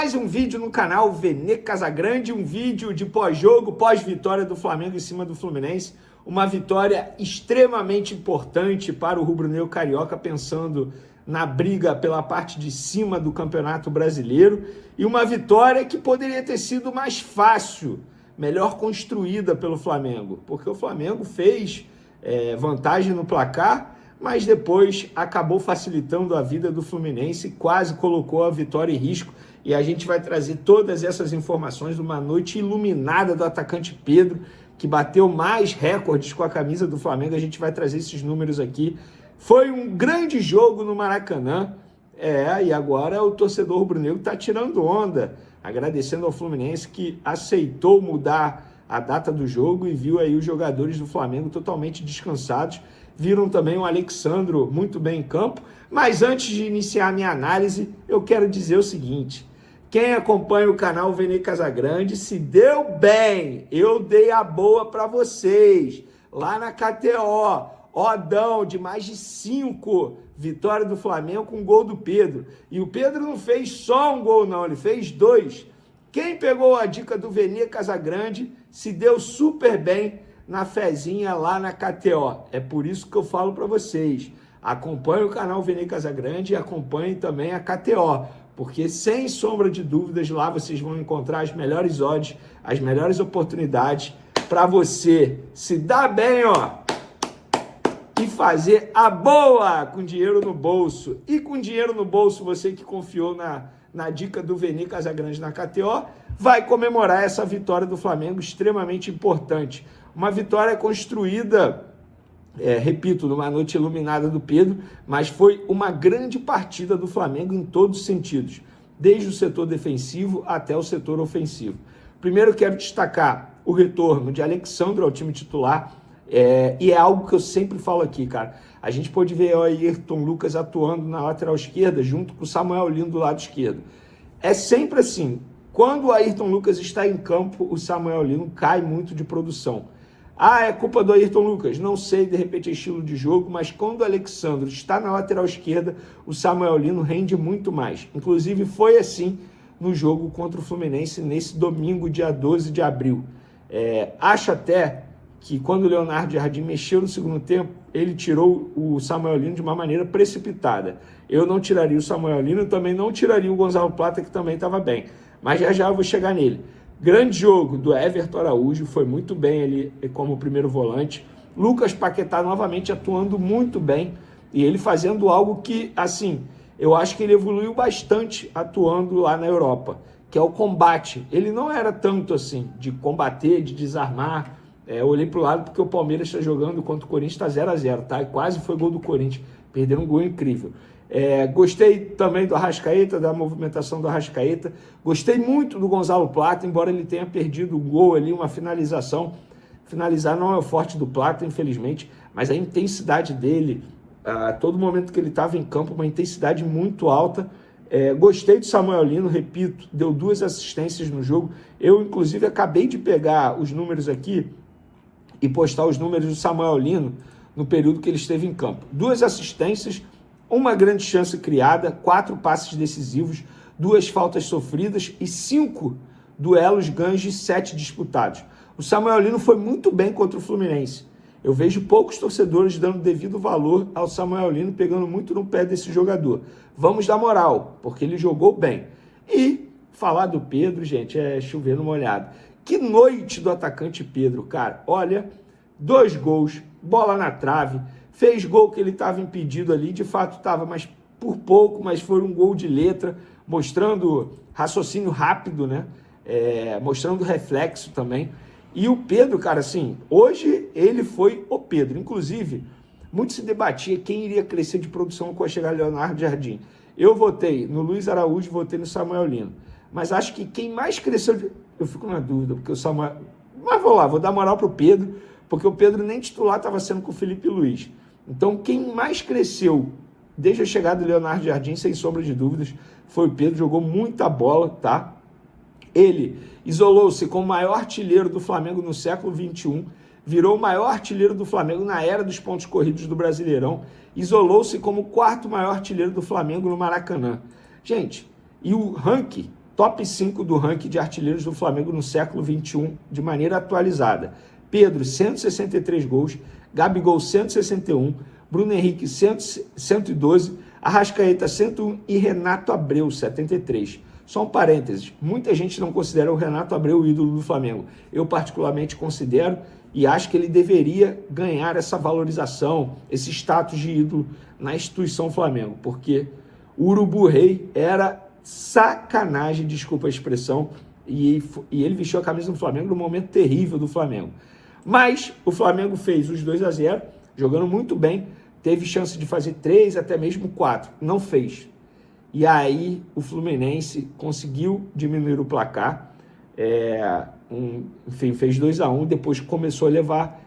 Mais um vídeo no canal Vene Casagrande, um vídeo de pós-jogo, pós-vitória do Flamengo em cima do Fluminense. Uma vitória extremamente importante para o rubro-negro carioca, pensando na briga pela parte de cima do Campeonato Brasileiro. E uma vitória que poderia ter sido mais fácil, melhor construída pelo Flamengo. Porque o Flamengo fez vantagem no placar, mas depois acabou facilitando a vida do Fluminense e quase colocou a vitória em risco. E a gente vai trazer todas essas informações de uma noite iluminada do atacante Pedro, que bateu mais recordes com a camisa do Flamengo. A gente vai trazer esses números aqui. Foi um grande jogo no Maracanã. E agora o torcedor rubro-negro está tirando onda, agradecendo ao Fluminense que aceitou mudar a data do jogo e viu aí os jogadores do Flamengo totalmente descansados. Viram também o Alexandro muito bem em campo. Mas antes de iniciar a minha análise, eu quero dizer o seguinte: quem acompanha o canal Vene Casagrande se deu bem. Eu dei a boa para vocês lá na KTO. Odão de mais de 5, vitória do Flamengo com gol do Pedro. E o Pedro não fez só um gol não, ele fez 2. Quem pegou a dica do Vene Casagrande se deu super bem na fezinha lá na KTO. É por isso que eu falo para vocês. Acompanhe o canal Vene Casagrande e acompanhe também a KTO. Porque, sem sombra de dúvidas, lá vocês vão encontrar as melhores odds, as melhores oportunidades para você se dar bem, e fazer a boa com dinheiro no bolso. E com dinheiro no bolso, você que confiou na dica do Vene Casagrande na KTO, vai comemorar essa vitória do Flamengo extremamente importante. Uma vitória construída, repito, numa noite iluminada do Pedro, mas foi uma grande partida do Flamengo em todos os sentidos, desde o setor defensivo até o setor ofensivo. Primeiro, quero destacar o retorno de Alexandro ao time titular, e é algo que eu sempre falo aqui, cara. A gente pode ver o Ayrton Lucas atuando na lateral esquerda, junto com o Samuel Lino do lado esquerdo. É sempre assim, quando o Ayrton Lucas está em campo, o Samuel Lino cai muito de produção. É culpa do Ayrton Lucas? Não sei, de repente é estilo de jogo, mas quando o Alexandro está na lateral esquerda, o Samuel Lino rende muito mais. Inclusive foi assim no jogo contra o Fluminense nesse domingo, dia 12 de abril. Acho até que quando o Leonardo Jardim mexeu no segundo tempo, ele tirou o Samuel Lino de uma maneira precipitada. Eu não tiraria o Samuel Lino, também não tiraria o Gonzalo Plata, que também estava bem. Mas já eu vou chegar nele. Grande jogo do Everton Araújo, foi muito bem ali como primeiro volante. Lucas Paquetá novamente atuando muito bem e ele fazendo algo que, assim, eu acho que ele evoluiu bastante atuando lá na Europa, que é o combate. Ele não era tanto assim de combater, de desarmar. Eu olhei para o lado porque o Palmeiras está jogando contra o Corinthians, está 0-0, tá? E quase foi gol do Corinthians, perderam um gol incrível. Gostei também do Arrascaeta, da movimentação do Arrascaeta. Gostei muito do Gonzalo Plata, embora ele tenha perdido o gol ali, uma finalização. Finalizar não é o forte do Plata, infelizmente, mas a intensidade dele, a todo momento que ele estava em campo, uma intensidade muito alta. Gostei do Samuel Lino, repito, deu 2 assistências no jogo. Eu, inclusive, acabei de pegar os números aqui e postar os números do Samuel Lino no período que ele esteve em campo. 2 assistências, uma grande chance criada, 4 passes decisivos, 2 faltas sofridas e 5 duelos ganhos de 7 disputados. O Samuel Lino foi muito bem contra o Fluminense. Eu vejo poucos torcedores dando devido valor ao Samuel Lino, pegando muito no pé desse jogador. Vamos dar moral, porque ele jogou bem. E falar do Pedro, gente, é chover no molhado. Que noite do atacante Pedro, cara. Olha, 2 gols, bola na trave, fez gol que ele estava impedido ali, de fato estava, mas por pouco, mas foi um gol de letra, mostrando raciocínio rápido, né? Mostrando reflexo também. E o Pedro, cara, assim, hoje ele foi o Pedro. Inclusive, muito se debatia quem iria crescer de produção com a chegada de Leonardo Jardim. Eu votei no Luiz Araújo, votei no Samuel Lino. Mas acho que quem mais cresceu, eu fico na dúvida, porque o Samuel... Mas vou dar moral pro Pedro, porque o Pedro nem titular estava sendo com o Felipe Luiz. Então, quem mais cresceu desde a chegada do Leonardo Jardim, sem sombra de dúvidas, foi o Pedro. Jogou muita bola, tá? Ele isolou-se como o maior artilheiro do Flamengo no século XXI, virou o maior artilheiro do Flamengo na era dos pontos corridos do Brasileirão, isolou-se como o 4º maior artilheiro do Flamengo no Maracanã. Gente, e o ranking top 5 do ranking de artilheiros do Flamengo no século XXI, de maneira atualizada. Pedro, 163 gols, Gabigol, 161, Bruno Henrique, 112, Arrascaeta, 101 e Renato Abreu, 73. Só um parênteses, muita gente não considera o Renato Abreu o ídolo do Flamengo. Eu particularmente considero e acho que ele deveria ganhar essa valorização, esse status de ídolo na instituição Flamengo, porque o Urubu Rei era sacanagem, desculpa a expressão, e ele vestiu a camisa do Flamengo num momento terrível do Flamengo. Mas o Flamengo fez os 2-0, jogando muito bem, teve chance de fazer 3, até mesmo 4, não fez. E aí o Fluminense conseguiu diminuir o placar, enfim, fez 2-1, depois começou a levar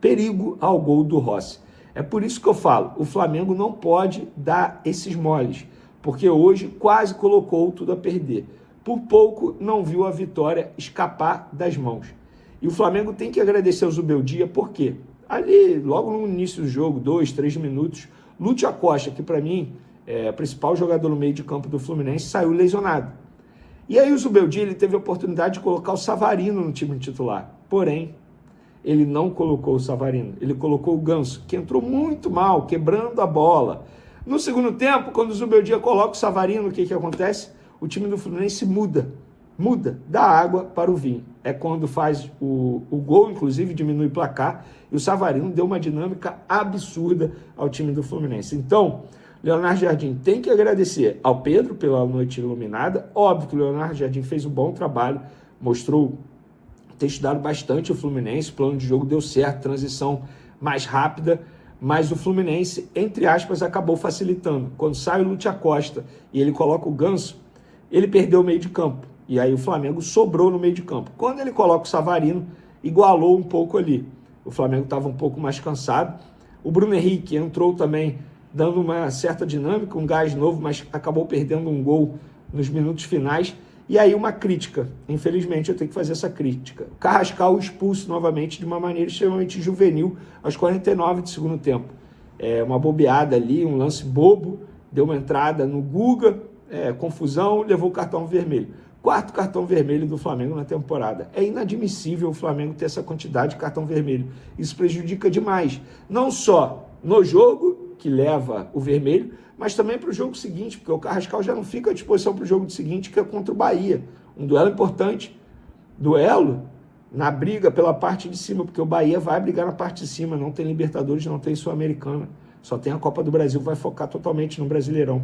perigo ao gol do Rossi. É por isso que eu falo, o Flamengo não pode dar esses moles, porque hoje quase colocou tudo a perder. Por pouco não viu a vitória escapar das mãos. E o Flamengo tem que agradecer ao Zubeldia, por quê? Ali, logo no início do jogo, 2, 3 minutos, Lúcio Acosta, que para mim é o principal jogador no meio de campo do Fluminense, saiu lesionado. E aí o Zubeldia ele teve a oportunidade de colocar o Savarino no time titular. Porém, ele não colocou o Savarino, ele colocou o Ganso, que entrou muito mal, quebrando a bola. No segundo tempo, quando o Zubeldia coloca o Savarino, o que acontece? O time do Fluminense muda da água para o vinho. É quando faz o gol, inclusive diminui o placar, e o Savarino deu uma dinâmica absurda ao time do Fluminense. Então, Leonardo Jardim tem que agradecer ao Pedro pela noite iluminada. Óbvio que o Leonardo Jardim fez um bom trabalho, mostrou ter estudado bastante o Fluminense, o plano de jogo deu certo, transição mais rápida, mas o Fluminense, entre aspas, acabou facilitando. Quando sai o Lúcio Acosta e ele coloca o Ganso, ele perdeu o meio de campo. E aí o Flamengo sobrou no meio de campo. Quando ele coloca o Savarino, igualou um pouco ali. O Flamengo estava um pouco mais cansado. O Bruno Henrique entrou também dando uma certa dinâmica, um gás novo, mas acabou perdendo um gol nos minutos finais. E aí uma crítica. Infelizmente eu tenho que fazer essa crítica. O Carrascal expulso novamente de uma maneira extremamente juvenil aos 49 do segundo tempo. Uma bobeada ali, um lance bobo, deu uma entrada no Guga, confusão, levou o cartão vermelho. 4º cartão vermelho do Flamengo na temporada. É inadmissível o Flamengo ter essa quantidade de cartão vermelho. Isso prejudica demais. Não só no jogo, que leva o vermelho, mas também para o jogo seguinte, porque o Carrascal já não fica à disposição para o jogo seguinte, que é contra o Bahia. Um duelo importante. Duelo na briga pela parte de cima, porque o Bahia vai brigar na parte de cima. Não tem Libertadores, não tem Sul-Americana. Só tem a Copa do Brasil, vai focar totalmente no Brasileirão.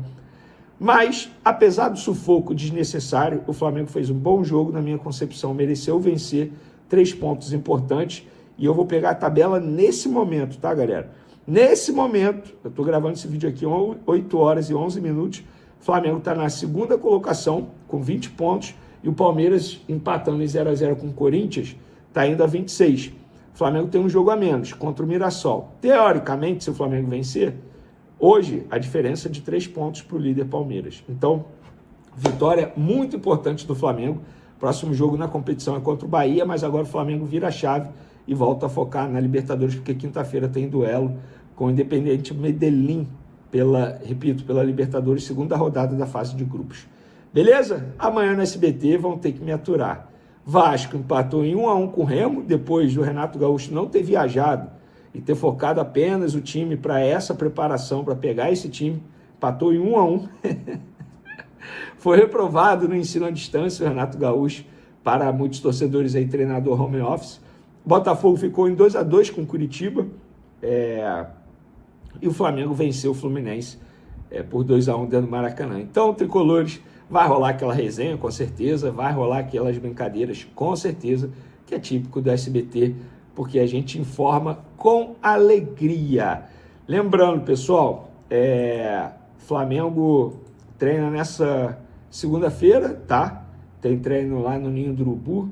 Mas, apesar do sufoco desnecessário, o Flamengo fez um bom jogo, na minha concepção, mereceu vencer, 3 pontos importantes, e eu vou pegar a tabela nesse momento, tá, galera? Nesse momento, eu estou gravando esse vídeo aqui 8 horas e 11 minutos, o Flamengo está na segunda colocação, com 20 pontos, e o Palmeiras, empatando em 0-0 com o Corinthians, está indo a 26. O Flamengo tem um jogo a menos, contra o Mirassol. Teoricamente, se o Flamengo vencer, hoje, a diferença é de 3 pontos para o líder Palmeiras. Então, vitória muito importante do Flamengo. Próximo jogo na competição é contra o Bahia, mas agora o Flamengo vira a chave e volta a focar na Libertadores, porque quinta-feira tem duelo com o Independiente Medellín, pela Libertadores, segunda rodada da fase de grupos. Beleza? Amanhã no SBT vão ter que me aturar. Vasco empatou em 1-1 com o Remo, depois do Renato Gaúcho não ter viajado e ter focado apenas o time para essa preparação, para pegar esse time, empatou em 1-1. Foi reprovado no ensino à distância, o Renato Gaúcho, para muitos torcedores aí, treinador home office. O Botafogo ficou em 2-2 com o Curitiba, e o Flamengo venceu o Fluminense por 2-1 dentro do Maracanã. Então, tricolores, vai rolar aquela resenha, com certeza, vai rolar aquelas brincadeiras, com certeza, que é típico do SBT, porque a gente informa com alegria. Lembrando, pessoal, Flamengo treina nessa segunda-feira, tá? Tem treino lá no Ninho do Urubu,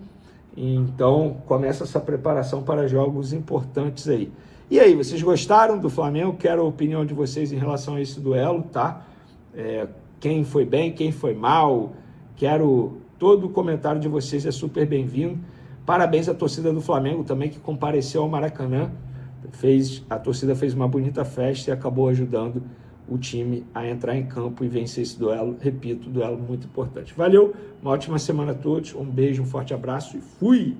então começa essa preparação para jogos importantes aí. E aí, vocês gostaram do Flamengo? Quero a opinião de vocês em relação a esse duelo, tá? Quem foi bem, quem foi mal, quero todo o comentário de vocês, é super bem-vindo. Parabéns à torcida do Flamengo também, que compareceu ao Maracanã. A torcida fez uma bonita festa e acabou ajudando o time a entrar em campo e vencer esse duelo. Repito, duelo muito importante. Valeu, uma ótima semana a todos, um beijo, um forte abraço e fui!